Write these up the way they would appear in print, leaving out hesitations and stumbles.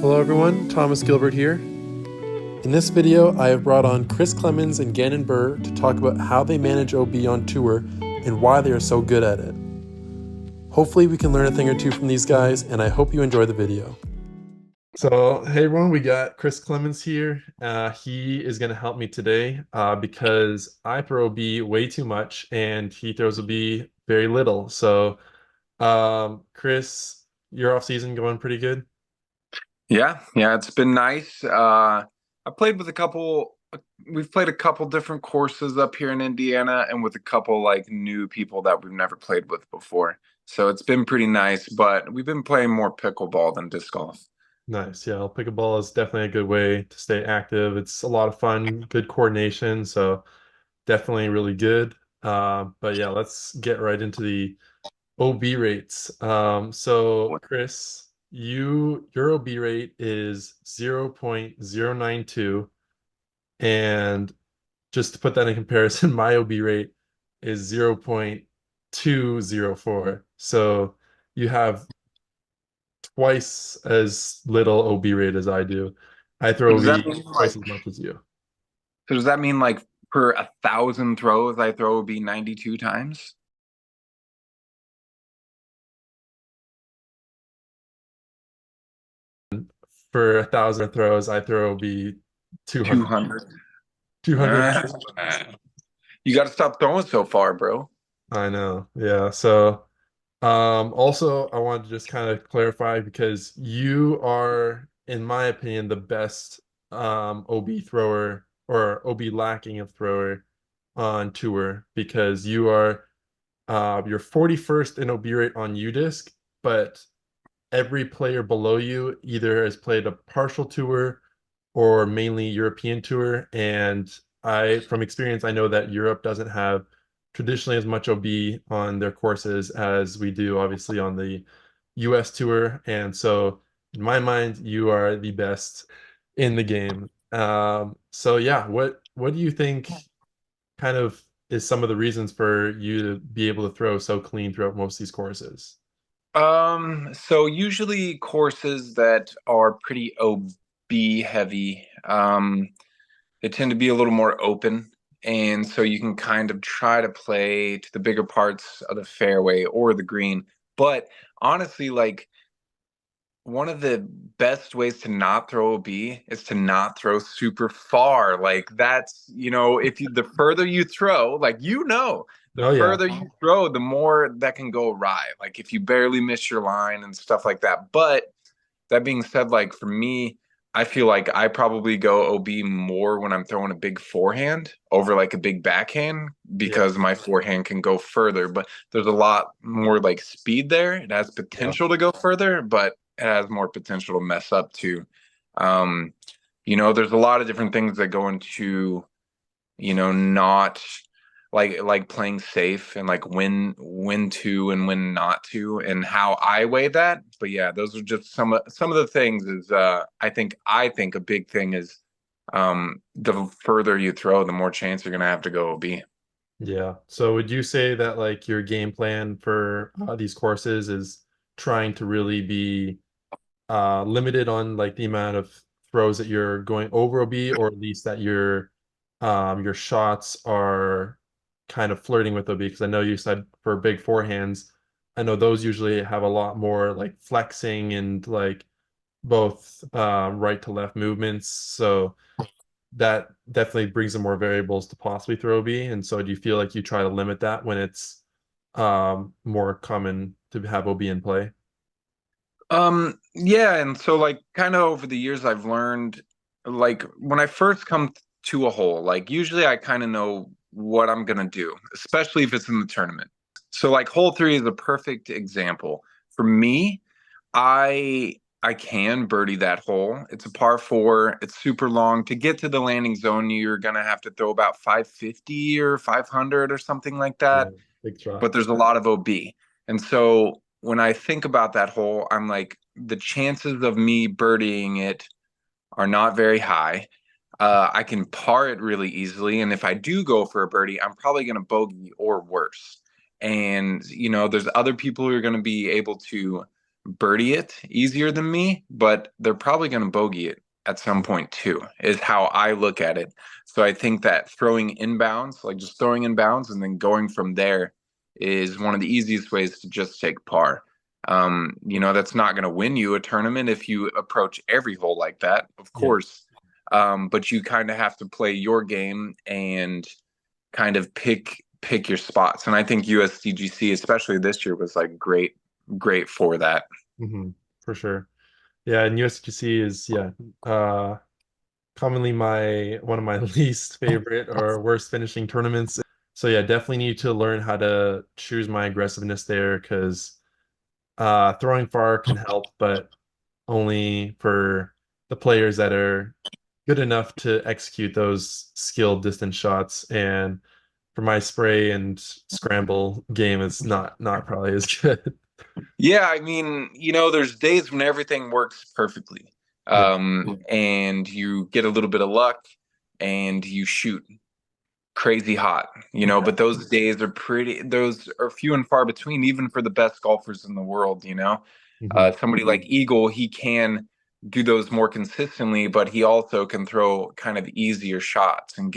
Hello everyone, Thomas Gilbert here. In this video, I have brought on Chris Clemons and Gannon Buhr to talk about how they manage OB on tour and why they are so good at it. Hopefully we can learn a thing or two from these guys, and I hope you enjoy the video. So, hey everyone, we got Chris Clemons here. He is going to help me today because I throw OB way too much and he throws OB very little. So, Chris, your off season going pretty good? Yeah, it's been nice. I played with a couple, we've played a couple different courses up here in Indiana and with a couple like new people that we've never played with before. So it's been pretty nice, but we've been playing more pickleball than disc golf. Nice. Yeah, pickleball is definitely a good way to stay active. It's a lot of fun, good coordination, so definitely really good. But yeah, let's get right into the OB rates. So Chris, your OB rate is 0.092, and just to put that in comparison, my OB rate is 0.204. So you have twice as little OB rate as I do. I So throw does that OB mean twice like, as much as you. so does that mean like per 1,000 throws I throw would be 92 times? For 1,000 throws, I throw OB 200, 200. 200 Uh, you got to stop throwing so far, bro. I know. Yeah. So, also I wanted to just kind of clarify because you are, in my opinion, the best OB thrower or OB lacking of thrower on tour because you're 41st in OB rate on UDisc, but every player below you either has played a partial tour or mainly European tour. And from experience, I know that Europe doesn't have traditionally as much OB on their courses as we do, obviously, on the US tour. And so, in my mind, you are the best in the game. So yeah, what do you think kind of is some of the reasons for you to be able to throw so clean throughout most of these courses? So usually courses that are pretty OB heavy, they tend to be a little more open. And so you can kind of try to play to the bigger parts of the fairway or the green. But honestly, like one of the best ways to not throw a B is to not throw super far. Like that's, if you the further you throw, the Oh yeah. further you throw, the more that can go awry. Like if you barely miss your line and stuff like that. But that being said, like for me, I feel like I probably go OB more when I'm throwing a big forehand over like a big backhand Yeah. because my forehand can go further. But there's a lot more like speed there. It has Yeah. potential to go further, but it has more potential to mess up too. Um, there's a lot of different things that go into, not like playing safe and like when to and when not to and how I weigh that. But yeah, those are just some of the things is I think a big thing is the further you throw, the more chance you're gonna have to go OB. Yeah. So would you say that like your game plan for these courses is trying to really be limited on like the amount of throws that you're going over OB, or at least that your shots are kind of flirting with OB? Because I know you said for big forehands, I know those usually have a lot more like flexing and like both right to left movements. So that definitely brings in more variables to possibly throw B. And so do you feel like you try to limit that when it's more common to have OB in play? Yeah, and so like kind of over the years I've learned like when I first come to a hole, like usually I kind of know what I'm gonna do, especially if it's in the tournament. So like hole three is a perfect example. For me, I can birdie that hole. It's a par four. It's super long. To get to the landing zone, you're gonna have to throw about 550 or 500 or something like Yeah, that, big shot. but there's a lot of OB. And so when I think about that hole, I'm like, the chances of me birdieing it are not very high. I can par it really easily. And if I do go for a birdie, I'm probably going to bogey or worse. And, there's other people who are going to be able to birdie it easier than me, but they're probably going to bogey it at some point too, is how I look at it. So I think that throwing inbounds, like just throwing inbounds and then going from there, is one of the easiest ways to just take par. That's not going to win you a tournament if you approach every hole like that, of Yeah. course. But you kind of have to play your game and kind of pick your spots. And I think USDGC, especially this year, was like great for that. Hmm. For sure. Yeah, and USGC is uh commonly my one of my least favorite or worst finishing tournaments. So yeah, definitely need to learn how to choose my aggressiveness there because throwing far can help, but only for the players that are good enough to execute those skilled distance shots. And for my spray and scramble game, it's not probably as good. Yeah, I mean, there's days when everything works perfectly. Yeah. And you get a little bit of luck and you shoot crazy hot, but those are few and far between, even for the best golfers in the world, Hmm. Somebody like Eagle, he can do those more consistently, but he also can throw kind of easier shots and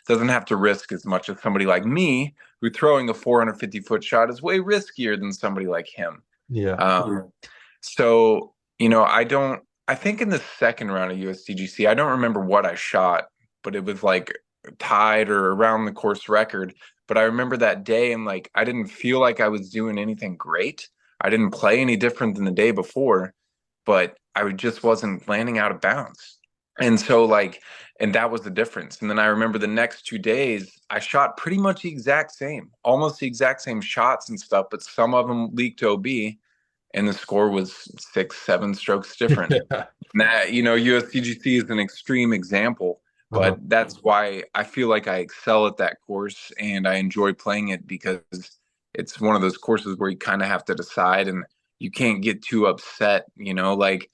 doesn't have to risk as much as somebody like me, who throwing a 450-foot shot is way riskier than somebody like him. Yeah. So, I think in the second round of USDGC, I don't remember what I shot, but it was like tied or around the course record. But I remember that day and like I didn't feel like I was doing anything great. I didn't play any different than the day before, but just wasn't landing out of bounds. And so and that was the difference. And then I remember the next 2 days, I shot pretty much the exact same, almost the exact same shots and stuff, but some of them leaked OB and the score was 6, 7 strokes different. Yeah. And that, USDGC is an extreme example, Uh-huh. but that's why I feel like I excel at that course and I enjoy playing it because it's one of those courses where you kind of have to decide and you can't get too upset, like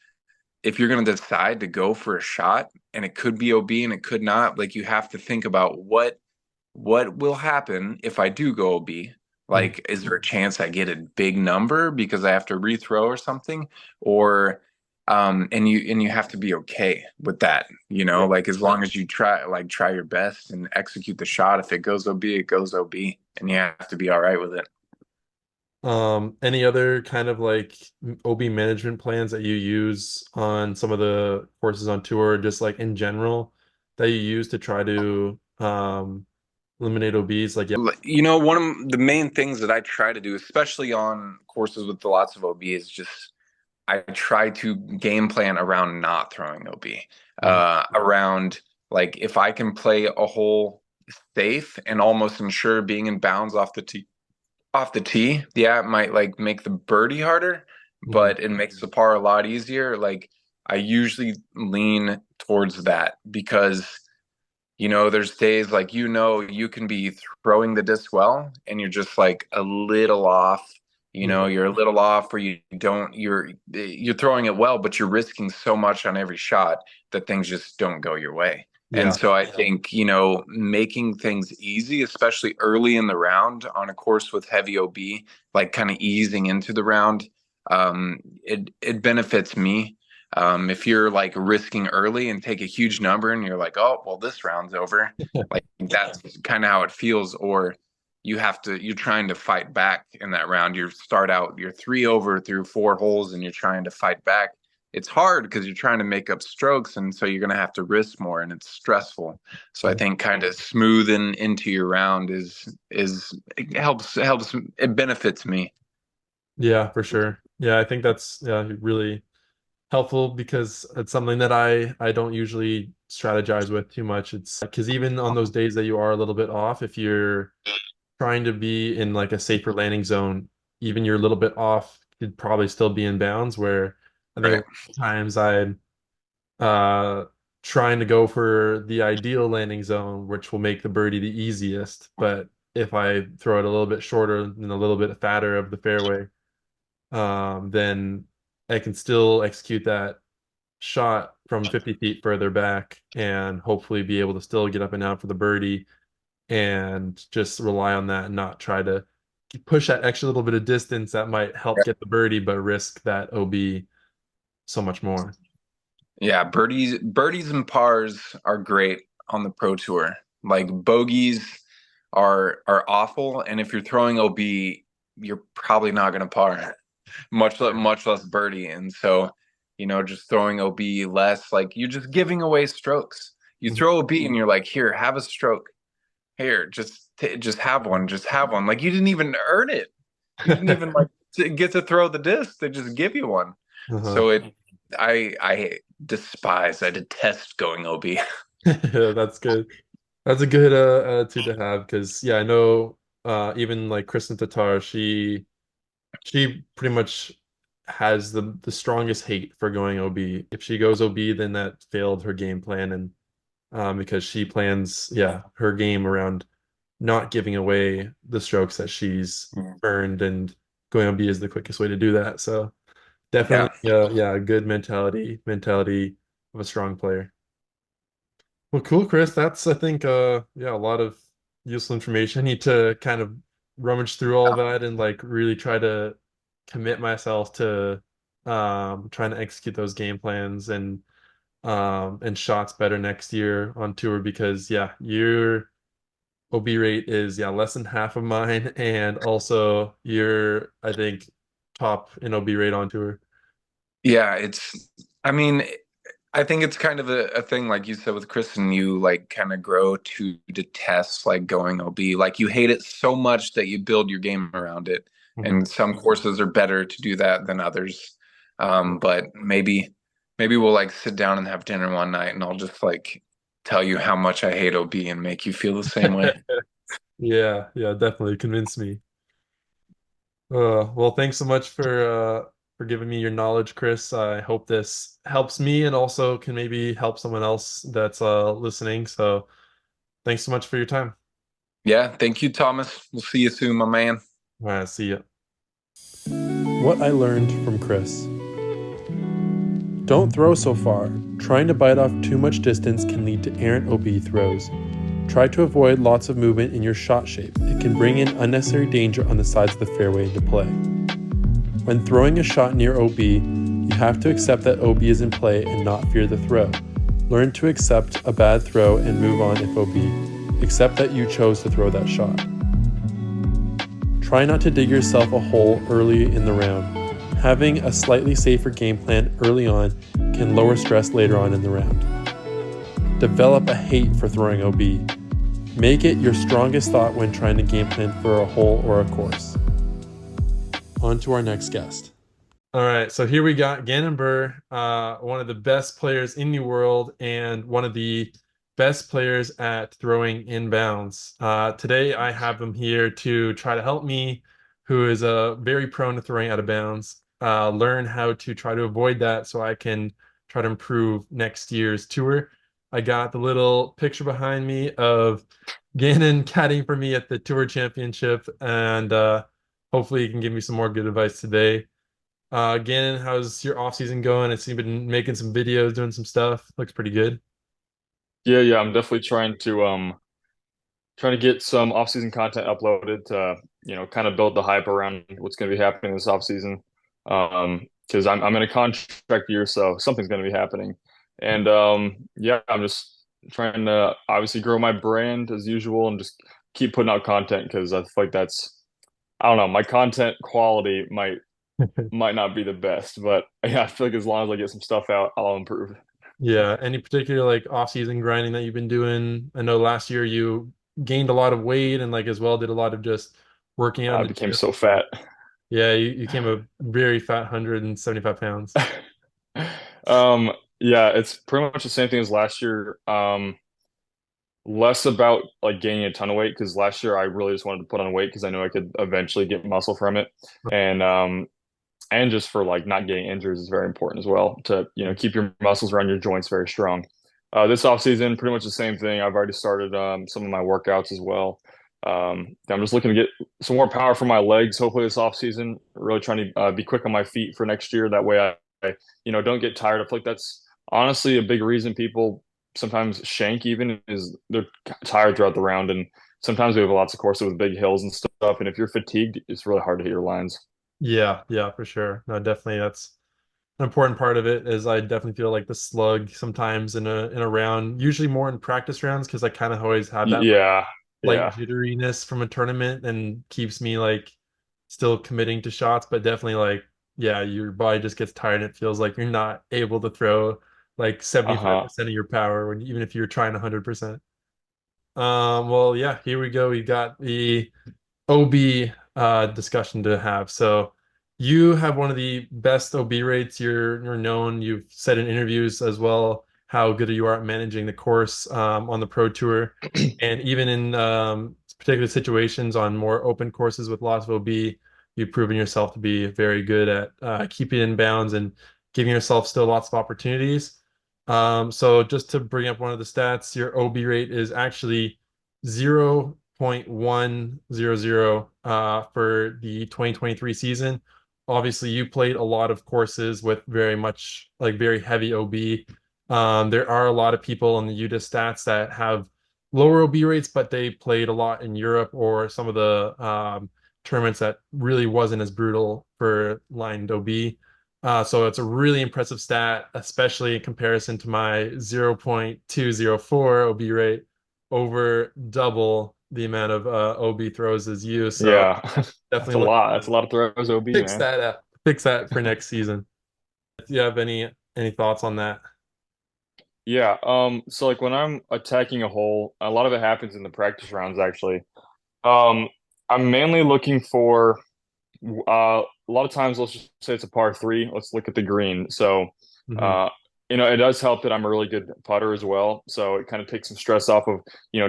if you're going to decide to go for a shot and it could be OB and it could not, like you have to think about what will happen if I do go OB? Mhm. Like, is there a chance I get a big number because I have to rethrow or something? Or and you have to be okay with that, Yeah. like as long as you try your best and execute the shot. If it goes OB, it goes OB, and you have to be all right with it. Any other kind of like OB management plans that you use on some of the courses on tour, just like in general, that you use to try to eliminate OBs? Like, yeah. One of the main things that I try to do, especially on courses with lots of OB, is just I try to game plan around not throwing OB. Mhm. Around like if I can play a hole safe and almost ensure being in bounds off the tee, yeah, it might like make the birdie harder, Mhm. but it makes the par a lot easier. Like I usually lean towards that because there's days like you can be throwing the disc well and you're just like a little off. Yeah. You're a little off or you don't you're throwing it well, but you're risking so much on every shot that things just don't go your way. And Yeah. so I think, making things easy, especially early in the round on a course with heavy OB, like kind of easing into the round, it benefits me. If you're like risking early and take a huge number and you're like, oh, well, this round's over, like that's kind of how it feels. Or you're trying to fight back in that round. You start out, you're 3 over through 4 holes and you're trying to fight back. It's hard because you're trying to make up strokes. And so you're going to have to risk more and it's stressful. So I Mhm. think kind of smoothing into your round it helps, it benefits me. Yeah, for sure. Yeah, I think that's really helpful because it's something that I don't usually strategize with too much. It's because even on those days that you are a little bit off, if you're trying to be in like a safer landing zone, even you're a little bit off, could probably still be in bounds. Where I think a Right. lot of times I'm uh trying to go for the ideal landing zone, which will make the birdie the easiest. But if I throw it a little bit shorter and a little bit fatter of the fairway, then I can still execute that shot from 50 feet further back and hopefully be able to still get up and down for the birdie and just rely on that and not try to push that extra little bit of distance that might help get the birdie, but risk that OB so much more. Yeah, birdies and pars are great on the pro tour. Like bogeys are awful, and if you're throwing OB, you're probably not going to par, much less birdie. And so, just throwing OB less, like you're just giving away strokes. You Mhm. throw OB and you're like, here, have a stroke. Here, just have one, just have one. Like you didn't even earn it. You didn't even like get to throw the disc. They just give you one. Uh-huh. So I detest going OB. Yeah, that's good. That's a good attitude to have because yeah, I know even like Kristen Tatar, she pretty much has the strongest hate for going OB. If she goes OB, then that failed her game plan and because she plans yeah, her game around not giving away the strokes that she's earned and going OB is the quickest way to do that. So definitely Yeah. yeah, a good mentality of a strong player. Well, cool, Chris. That's I think yeah, a lot of useful information. I need to kind of rummage through all that and like really try to commit myself to trying to execute those game plans and shots better next year on tour because yeah, your OB rate is yeah, less than half of mine and also you're I think top in OB rate on tour. Yeah, I mean, I think it's kind of a thing, like you said with Kristen, you like kind of grow to detest like going OB. Like you hate it so much that you build your game around it. Mhm. And some courses are better to do that than others. But maybe we'll like sit down and have dinner one night and I'll just like tell you how much I hate OB and make you feel the same way. Yeah, yeah, definitely convince me. Well, thanks so much for giving me your knowledge, Chris. I hope this helps me and also can maybe help someone else that's listening. So thanks so much for your time. Yeah, thank you, Thomas. We'll see you soon, my man. All right, see ya. What I learned from Chris. Don't throw so far. Trying to bite off too much distance can lead to errant OB throws. Try to avoid lots of movement in your shot shape. It can bring in unnecessary danger on the sides of the fairway into play. When throwing a shot near OB, you have to accept that OB is in play and not fear the throw. Learn to accept a bad throw and move on if OB. Accept that you chose to throw that shot. Try not to dig yourself a hole early in the round. Having a slightly safer game plan early on can lower stress later on in the round. Develop a hate for throwing OB. Make it your strongest thought when trying to game plan for a hole or a course. On to our next guest. All right, so here we got Gannon Buhr, one of the best players in the world and one of the best players at throwing inbounds. Today I have him here to try to help me, who is very prone to throwing out of bounds, learn how to try to avoid that so I can try to improve next year's tour. I got the little picture behind me of Gannon caddying for me at the Tour Championship, and hopefully you can give me some more good advice today. Gannon, how's your off season going? I see you've been making some videos, doing some stuff. Looks pretty good. Yeah, I'm definitely trying to get some off-season content uploaded to, kind of build the hype around what's going to be happening this off-season. Because I'm in a contract year, so something's going to be happening. And yeah, I'm just trying to obviously grow my brand as usual and just keep putting out content because I feel like I don't know, my content quality might not be the best, but yeah, I feel like as long as I get some stuff out, I'll improve. Yeah. Any particular like off season grinding that you've been doing? I know last year you gained a lot of weight and like as well did a lot of just working out in I the became gym. so fat. Yeah, you came a very fat 175 pounds. Um, yeah, it's pretty much the same thing as last year. Less about like gaining a ton of weight because last year I really just wanted to put on weight because I knew I could eventually get muscle from it, and and just for like not getting injuries is very important as well to keep your muscles around your joints very strong. This off season, pretty much the same thing. I've already started some of my workouts as well. I'm just looking to get some more power from my legs. Hopefully this off season, really trying to be quick on my feet for next year. That way I don't get tired. I feel like that's honestly a big reason people sometimes shank even is they're tired throughout the round. And sometimes we have lots of courses with big hills and stuff, and if you're fatigued, it's really hard to hit your lines. Yeah, yeah, for sure. No, definitely that's an important part of it is I definitely feel like the slug sometimes in a round, usually more in practice rounds because I kind of always have that Yeah, like yeah, jitteriness from a tournament and keeps me like still committing to shots, but definitely like yeah, your body just gets tired and it feels like you're not able to throw like uh-huh. 75% of your power when even if you're trying 100%. Well, yeah, here we go. We got the OB discussion to have. So you have one of the best OB rates. You're known. You've said in interviews as well how good you are at managing the course on the pro tour, and even in particular situations on more open courses with lots of OB, you've proven yourself to be very good at keeping in bounds and giving yourself still lots of opportunities. So just to bring up one of the stats, your OB rate is actually 0.100 for the 2023 season. Obviously, you played a lot of courses with very much like very heavy OB. There are a lot of people in the UTA stats that have lower OB rates, but they played a lot in Europe or some of the tournaments that really wasn't as brutal for lined OB. So it's a really impressive stat, especially in comparison to my 0.204 OB rate over double the amount of OB throws as you. So Yeah. That's a definitely looking lot. That's a to lot of throws OB, man. fix that for next season. Do you have any thoughts on that? Yeah, so like when I'm attacking a hole, a lot of it happens in the practice rounds actually. Um, I'm mainly looking for a lot of times let's just say it's a par three. Let's look at the green. So Hmm. uh it does help that I'm a really good putter as well. So it kind of takes some stress off of,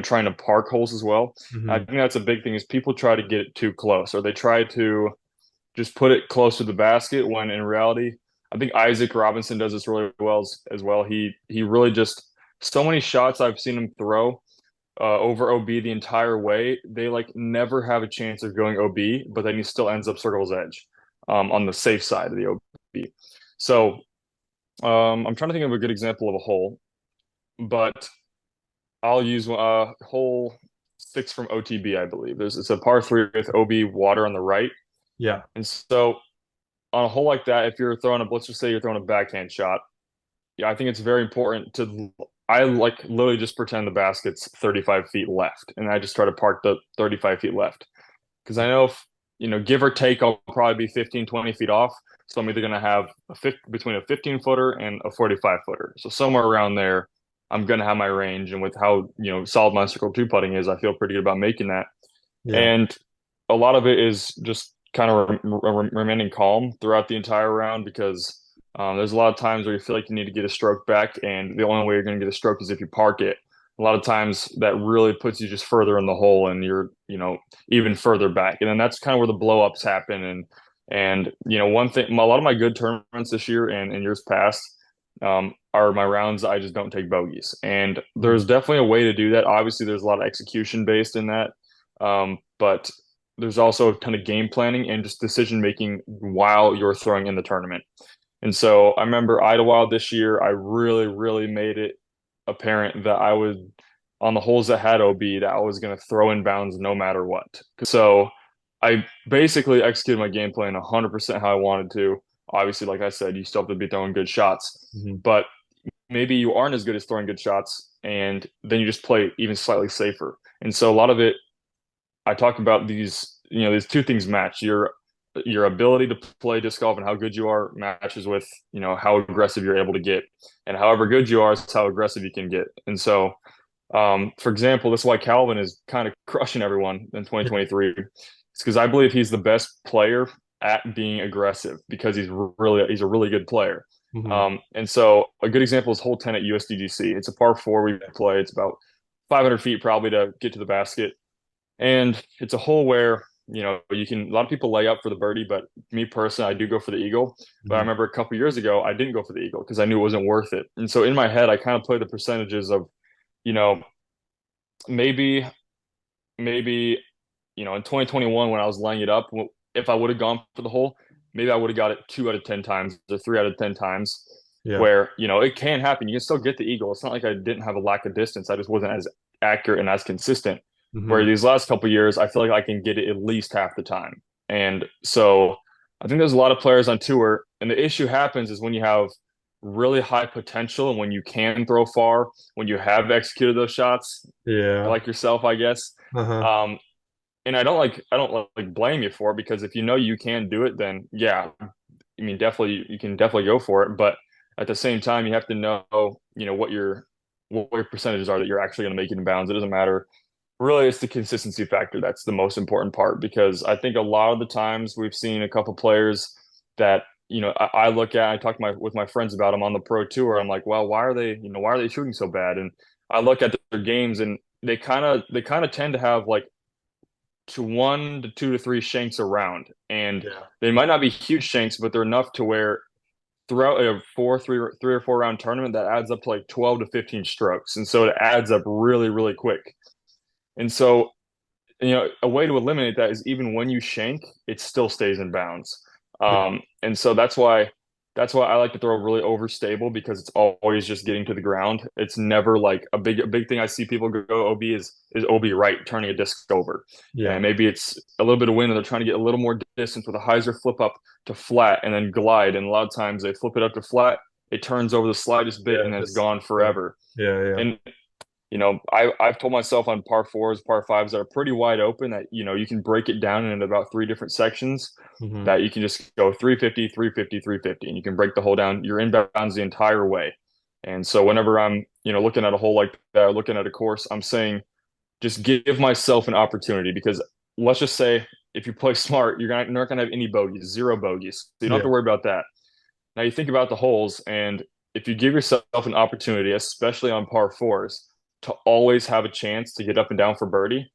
trying to park holes as well. I Hmm. think that's a big thing is people try to get it too close or they try to just put it close to the basket when in reality, I think Isaac Robinson does this really well as well. He really just so many shots I've seen him throw over OB the entire way. They like never have a chance of going OB, but then he still ends up circle's edge on the safe side of the OB. So I'm trying to think of a good example of a hole, but I'll use hole six from OTB, I believe. It's a par three with OB water on the right, Yeah. and so on a hole like that, if you're throwing let's just say you're throwing a backhand shot, yeah, I think it's very important to, I like literally just pretend the basket's 35 feet left, and I just try to park the 35 feet left. Because I know if, give or take, I'll probably be 15, 20 feet off. So I'm either going to have between a 15 footer and a 45 footer. So somewhere around there, I'm going to have my range. And with how, solid my circle two putting is, I feel pretty good about making that. Yeah. And a lot of it is just kind of remaining calm throughout the entire round because there's a lot of times where you feel like you need to get a stroke back, and the only way you're going to get a stroke is if you park it. A lot of times that really puts you just further in the hole, and you're, even further back. And then that's kind of where the blow ups happen. And one thing, a lot of my good tournaments this year and in years past are my rounds. I just don't take bogeys, and Mhm. there's definitely a way to do that. Obviously, there's a lot of execution based in that. But there's also a ton of game planning and just decision making while you're throwing in the tournament. And so I remember Idlewild this year, I really, really made it apparent that I would, on the holes that had OB, that I was going to throw in bounds no matter what. So I basically executed my game plan 100% how I wanted to. Obviously, like I said, you still have to be throwing good shots, Mhm. but maybe you aren't as good as throwing good shots, and then you just play even slightly safer. And so a lot of it I talk about these two things match. Your ability to play disc golf and how good you are matches with, how aggressive you're able to get. And however good you are is how aggressive you can get. And so, for example, this is why Calvin is kind of crushing everyone in Yeah. 2023. It's because I believe he's the best player at being aggressive because he's a really good player. Mhm. And so a good example is hole 10 at USDGC. It's a par four we play. It's about 500 feet probably to get to the basket. And it's a hole where, you can, a lot of people lay up for the birdie, but me personally, I do go for the eagle. But I Mhm. remember a couple years ago, I didn't go for the eagle because I knew it wasn't worth it. And so in my head, I kind of play the percentages of, you know, maybe, maybe, in 2021, when I was laying it up, if I would have gone for the hole, maybe I would have got it 2 out of 10 times or 3 out of 10 times Yeah. where, it can happen. You can still get the eagle. It's not like I didn't have a lack of distance. I just wasn't as accurate and as consistent. Where Hmm. these last couple of years, I feel like I can get it at least half the time. And so I think there's a lot of players on tour, and the issue happens is when you have really high potential and when you can throw far, when you have executed those shots, Yeah. like yourself, I guess. Uh-huh. Um, and I don't blame you for it because if you know you can do it, then yeah, I mean definitely you can definitely go for it. But at the same time, you have to know, what your percentages are that you're actually going to make it in bounds. It doesn't matter. Really, it's the consistency factor that's the most important part because I think a lot of the times we've seen a couple players that I look at. I talk with my friends about them on the pro tour. I'm like, well, why are they shooting so bad? And I look at their games and they kind of tend to have like to 1 to 2 to 3 shanks around, and Yeah. they might not be huge shanks, but they're enough to where throughout a 3 or 4 round tournament that adds up to like 12 to 15 strokes, and so it adds up really really quick. And so a way to eliminate that is even when you shank, it still stays in bounds. Yeah. And so that's why I like to throw really overstable because it's always just getting to the ground. It's never like a big thing I see people go OB is OB right, turning a disc over. Yeah. And maybe it's a little bit of wind and they're trying to get a little more distance with a hyzer flip up to flat and then glide. And a lot of times they flip it up to flat, it turns over the slightest bit Yeah. and then it's Just gone yeah. forever. Yeah. Yeah. And I've told myself on par fours, par fives that are pretty wide open that you can break it down into about 3 different sections Hmm. that you can just go 350, 350, 350, and you can break the hole down. You're inbounds the entire way. And so whenever I'm looking at a hole like that, looking at a course, I'm saying just give myself an opportunity because let's just say if you play smart, you're not gonna have any bogeys, zero bogeys, so you don't have to Yeah. worry about that. Now you think about the holes, and if you give yourself an opportunity, especially on par fours, to always have a chance to get up and down for birdie,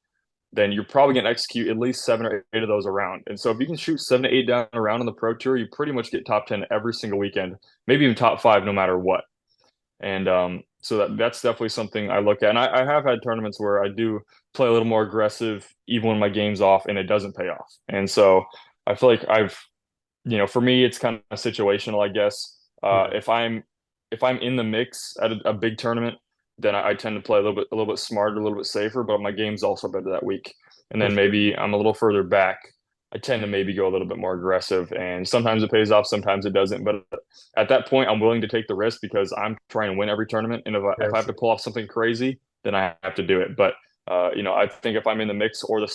then you're probably going to execute at least 7 or 8 of those around. And so if you can shoot 7 to 8 down around on the pro tour, you pretty much get top 10 every single weekend, maybe even top five, no matter what. And so that's definitely something I look at. And I have had tournaments where I do play a little more aggressive, even when my game's off, and it doesn't pay off. And so I feel like for me, it's kind of situational, I guess. Yeah. If I'm in the mix at a big tournament, then I tend to play a little bit smarter, a little bit safer. But my game's also better that week. And For then sure. maybe I'm a little further back. I tend to maybe go a little bit more aggressive, and sometimes it pays off, sometimes it doesn't. But at that point, I'm willing to take the risk because I'm trying to win every tournament. And if I have Yes. to pull off something crazy, then I have to do it. But I think if I'm in the mix or the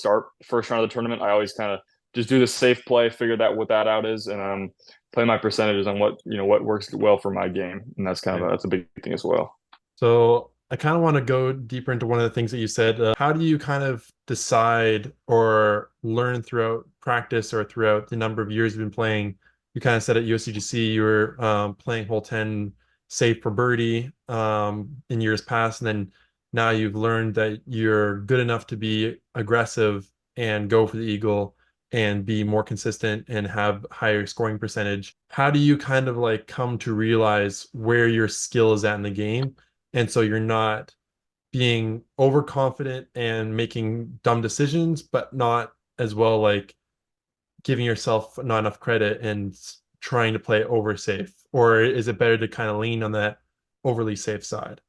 first round of the tournament, I always kind of just do the safe play, figure that what that out is, and play my percentages on what works well for my game, and Yeah. that's a big thing as well. So I kind of want to go deeper into one of the things that you said. How do you kind of decide or learn throughout practice or throughout the number of years you've been playing? You kind of said at USCGC you were playing hole 10 safe for birdie in years past, and then now you've learned that you're good enough to be aggressive and go for the eagle and be more consistent and have higher scoring percentage. How do you kind of like come to realize where your skill is at in the game? And so you're not being overconfident and making dumb decisions, but not as well like giving yourself not enough credit and trying to play over safe? Or is it better to kind of lean on that overly safe side?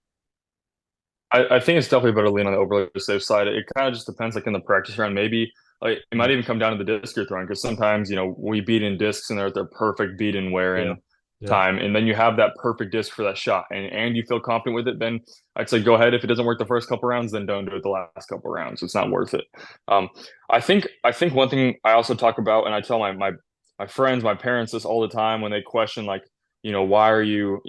I think it's definitely better to lean on the overly safe side. It kind of just depends, like in the practice round, maybe like it might Mhm. even come down to the disc you're throwing because sometimes we beat in discs and they're at their perfect beat in wear Yeah. in Yeah. time, and then you have that perfect disc for that shot, and you feel confident with it. Then I'd say go ahead. If it doesn't work the first couple rounds, then don't do it the last couple rounds. It's not worth it. Um, I think one thing I also talk about, and I tell my friends, my parents this all the time when they question like why are you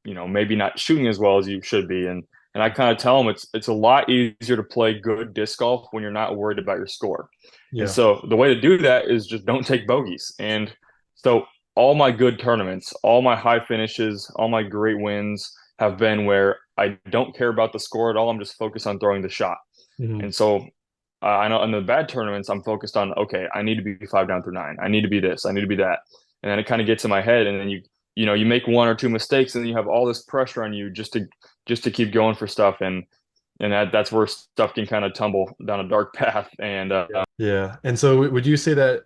maybe not shooting as well as you should be, and I kind of tell them it's a lot easier to play good disc golf when you're not worried about your score. And Yeah. so the way to do that is just don't take bogeys. And so all my good tournaments, all my high finishes, all my great wins have been where I don't care about the score at all. I'm just focused on throwing the shot. Hmm. And so I know in the bad tournaments, I'm focused on, okay, I need to be 5 down through 9. I need to be this. I need to be that. And then it kind of gets in my head, and then you make 1 or 2 mistakes, and then you have all this pressure on you just to keep going for stuff, and that's where stuff can kind of tumble down a dark path. And Yeah. Yeah. And so would you say that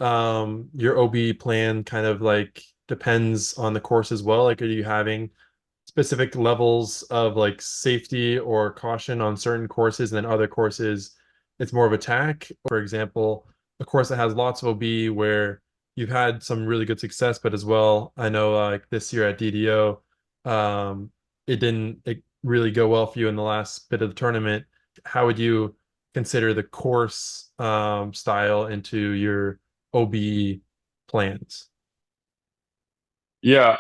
your OB plan kind of like depends on the course as well? Like, are you having specific levels of like safety or caution on certain courses, and then other courses it's more of attack. For example, a course that has lots of OB where you've had some really good success, but as well, I know like this year at DDO, um, it really go well for you in the last bit of the tournament. How would you consider the course style into your OB plans? Yeah,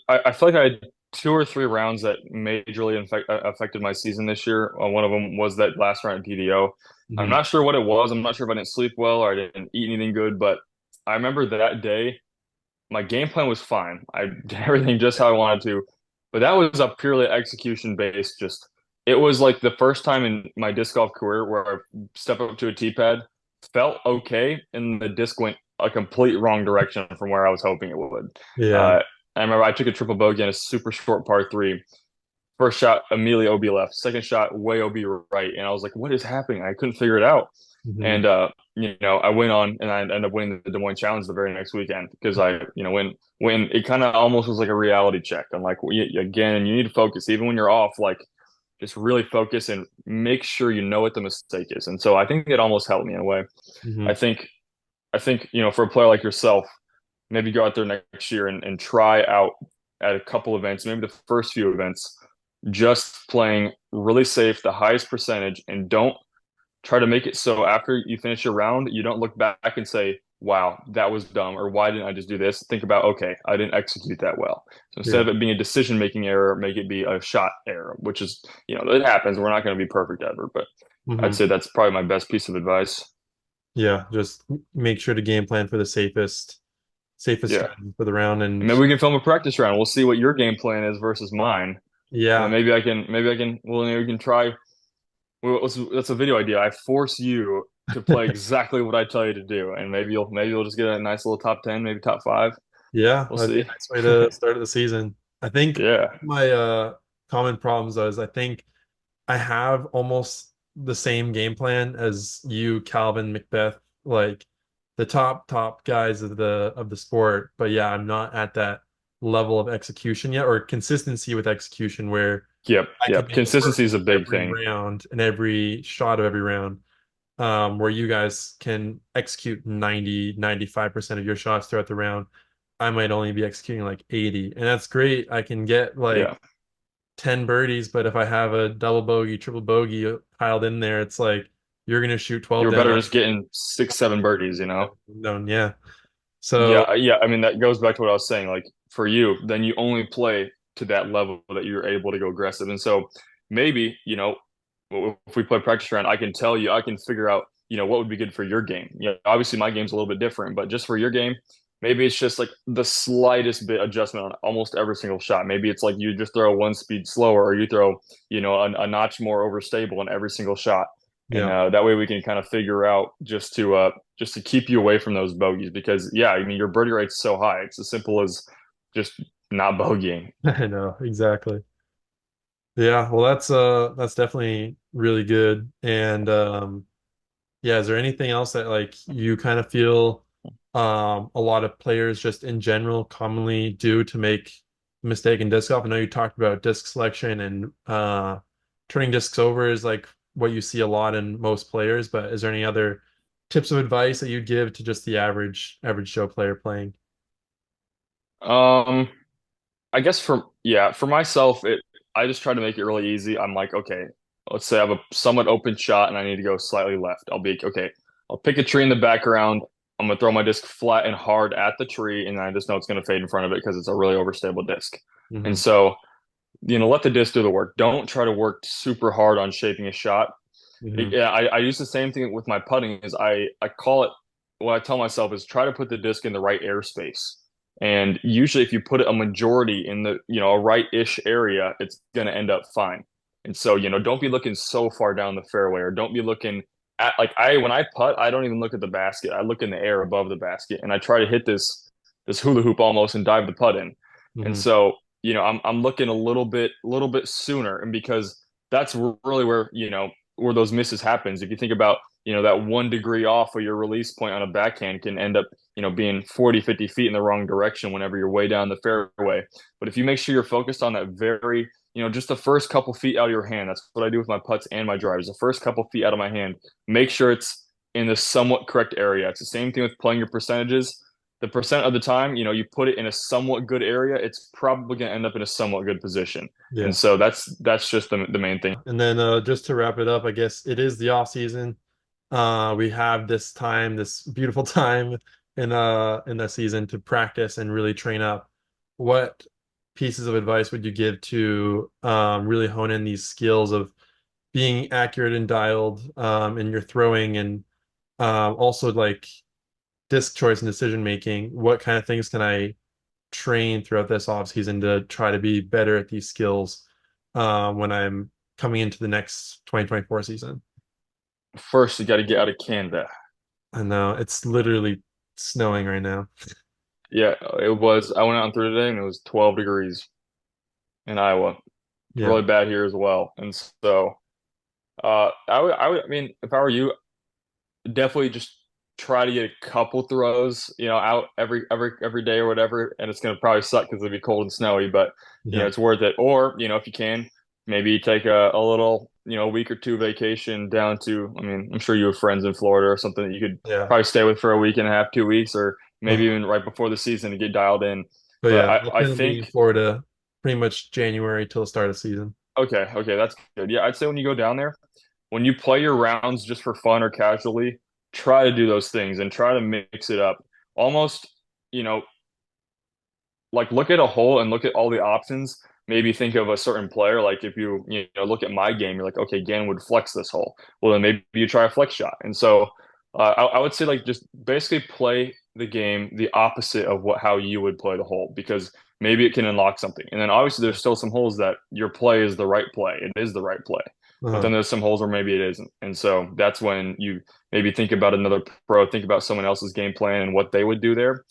I feel like I had two or three rounds that majorly affected my season this year. One of them was that last round at PDO. I'm Hmm. not sure what it was. I'm not sure if I didn't sleep well or I didn't eat anything good, but I remember that day my game plan was fine. I did everything just how I wanted to, but that was a purely execution based. Just it was like the first time in my disc golf career where I stepped up to a tee pad, felt okay, and the disc went a complete wrong direction from where I was hoping it would. Yeah. Uh, I remember I took a triple bogey on a super short par three. First shot, immediately OB left. Second shot, way OB right. And I was like, what is happening? I couldn't figure it out. Hmm. And I went on and I ended up winning the Des Moines Challenge the very next weekend because when it kind of almost was like a reality check. I'm like, again, you need to focus even when you're off. Like, just really focus and make sure you know what the mistake is. And so I think it almost helped me in a way. Hmm. I think for a player like yourself, maybe go out there next year and try out at a couple events, maybe the first few events, just playing really safe, the highest percentage, and don't try to make it so after you finish your round, you don't look back and say, wow, that was dumb, or why didn't I just do this? Think about, okay, I didn't execute that well. So instead Yeah. of it being a decision making error, make it be a shot error, which is, it happens. We're not going to be perfect ever, but I'd Hmm. say that's probably my best piece of advice. Yeah. Just make sure to game plan for the safest Yeah. strategy for the round. And And maybe we can film a practice round. We'll see what your game plan is versus mine. And then yeah. well, maybe we can try. Well, that's a video idea. I force you to play exactly what I tell you to do, and maybe you'll just get a nice little top 10, maybe top five. Yeah, We'll that'd be a see. nice way to start the season. I think Yeah, my common problems is I think I have almost the same game plan as you, Calvin, Macbeth, like the top guys of the sport. But yeah, I'm not at that level of execution yet or consistency with execution where yep, I can yep. make it work Consistency is a big every thing. round and every shot of every round. Where you guys can execute 90, 95% of your shots throughout the round. I might only be executing like 80. And that's great. I can get Yeah, like 10 birdies, but if I have a double bogey, triple bogey piled in there, it's like you're gonna shoot you 12 were better down. just getting six, 7 birdies. Down, yeah. So Yeah. I mean, that goes back to what I was saying. Like for you, then you only play to that level that you're able to go aggressive. And so maybe, if we play practice round, I can tell you, I can figure out, what would be good for your game. Obviously my game's a little bit different, but just for your game, maybe it's just like the slightest bit adjustment on almost every single shot. Maybe it's like you just throw one speed slower or you throw, a notch more overstable in every single shot. And yeah. that way we can kind of figure out just to keep you away from those bogeys because yeah, I mean your birdie rate's so high. It's as simple as just not bogeying. I know, exactly. Yeah, well that's definitely really good. And yeah, is there anything else that like you kind of feel a lot of players just in general commonly do to make a mistake in disc golf? I know you talked about disc selection and turning discs over is like what you see a lot in most players, but is there any other tips of advice that you'd give to just the average Joe player playing? Um, I guess for myself, I just try to make it really easy. I'm like, okay, let's say I have a somewhat open shot and I need to go slightly left. I'll be okay. I'll pick a tree in the background. I'm gonna throw my disc flat and hard at the tree, and I just know it's gonna fade in front of it because it's a really overstable disc. And Hmm. so, let the disc do the work. Don't try to work super hard on shaping a shot. Hmm. Yeah, I use the same thing with my putting. Is I call it what I tell myself is try to put the disc in the right airspace. And usually, if you put a majority in the a right-ish area, it's going to end up fine. And so don't be looking so far down the fairway, or don't be looking at like I when I putt, I don't even look at the basket. I look in the air above the basket, and I try to hit this hula hoop almost and dive the putt in. And Hmm. so I'm looking a little bit sooner, and because that's really where where those misses happens. If you think about, that 1 degree off of your release point on a backhand can end up, being 40, 50 feet in the wrong direction whenever you're way down the fairway. But if you make sure you're focused on that very, just the first couple feet out of your hand, that's what I do with my putts and my drivers. The first couple feet out of my hand, make sure it's in the somewhat correct area. It's the same thing with playing your percentages. The percent of the time, you put it in a somewhat good area, it's probably going to end up in a somewhat good position. Yeah. And so that's just the main thing. And then just to wrap it up, I guess it is the off season. We have this time, this beautiful time in the season to practice and really train up. What pieces of advice would you give to really hone in these skills of being accurate and dialed in your throwing, and also like disc choice and decision making? What kind of things can I train throughout this off season to try to be better at these skills when I'm coming into the next 2024 season? First, you got to get out of Canada. I know it's literally snowing right now. Yeah, it was. I went out on Thursday and it was 12 degrees in Iowa. It's Yeah. really bad here as well. And so, I mean, if I were you, definitely just try to get a couple throws, out every day or whatever. And it's going to probably suck because it'll be cold and snowy, but Yeah. it's worth it. Or, if you can, maybe take a little, week or two vacation down to, I mean, I'm sure you have friends in Florida or something that you could Yeah. probably stay with for a week and a half, 2 weeks, or maybe Uh-huh. even right before the season to get dialed in. But But yeah, I, I'll I plan on being in think, Florida pretty much January till the start of season. okay, that's good. Yeah, I'd say when you go down there, when you play your rounds just for fun or casually, try to do those things and try to mix it up. Almost, you know, like look at a hole and look at all the options. Maybe think of a certain player. Like if look at my game, you're like, okay, Gannon would flex this hole. Well, then maybe you try a flex shot. And so I would say like just basically play the game the opposite of how you would play the hole, because maybe it can unlock something. And then obviously there's still some holes that your play is the right play. It is the right play. But Uh-huh. then there's some holes where maybe it isn't. And so that's when you maybe think about another pro, think about someone else's game plan and what they would do there.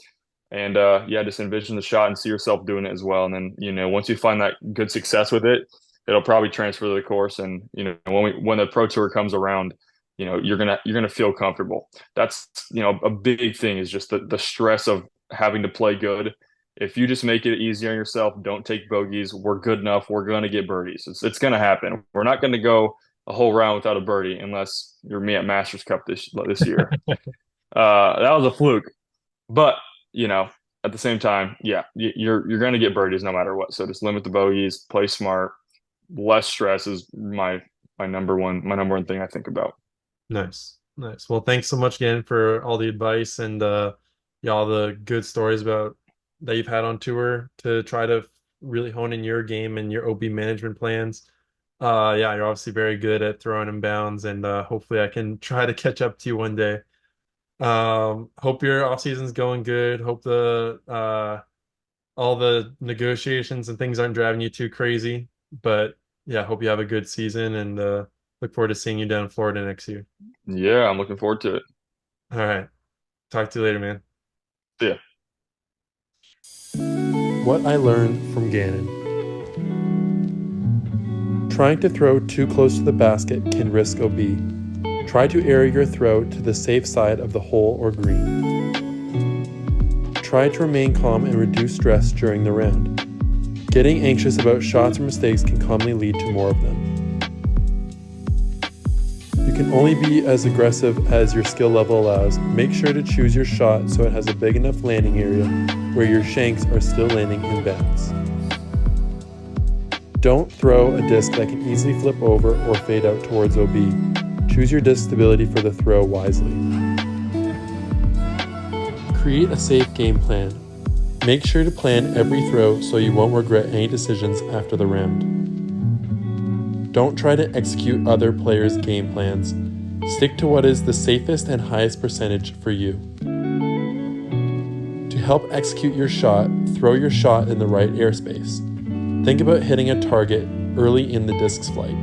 And yeah, just envision the shot and see yourself doing it as well. And then, once you find that good success with it, it'll probably transfer to the course. And, when the pro tour comes around, you're gonna feel comfortable. That's, a big thing is just the stress of having to play good. If you just make it easy on yourself, don't take bogeys. We're good enough. We're gonna get birdies. It's gonna happen. We're not gonna go a whole round without a birdie unless you're me at Masters Cup this year. That was a fluke. But at the same time, yeah, you're going to get birdies no matter what. So just limit the bogeys, play smart, less stress is my number one thing I think about. Nice. Nice. Well, thanks so much again for all the advice and yeah, all the good stories about that you've had on tour to try to really hone in your game and your OB management plans. Yeah, you're obviously very good at throwing in bounds, and hopefully I can try to catch up to you one day. Hope your off season's going good. Hope the all the negotiations and things aren't driving you too crazy. But yeah, hope you have a good season, and look forward to seeing you down in Florida next year. Yeah, I'm looking forward to it. All right. Talk to you later, man. See ya. What I learned from Gannon. Trying to throw too close to the basket can risk OB. Try to air your throw to the safe side of the hole or green. Try to remain calm and reduce stress during the round. Getting anxious about shots or mistakes can commonly lead to more of them. You can only be as aggressive as your skill level allows. Make sure to choose your shot so it has a big enough landing area where your shanks are still landing in bounds. Don't throw a disc that can easily flip over or fade out towards OB. Choose your disc stability for the throw wisely. Create a safe game plan. Make sure to plan every throw so you won't regret any decisions after the round. Don't try to execute other players' game plans. Stick to what is the safest and highest percentage for you. To help execute your shot, throw your shot in the right airspace. Think about hitting a target early in the disc's flight.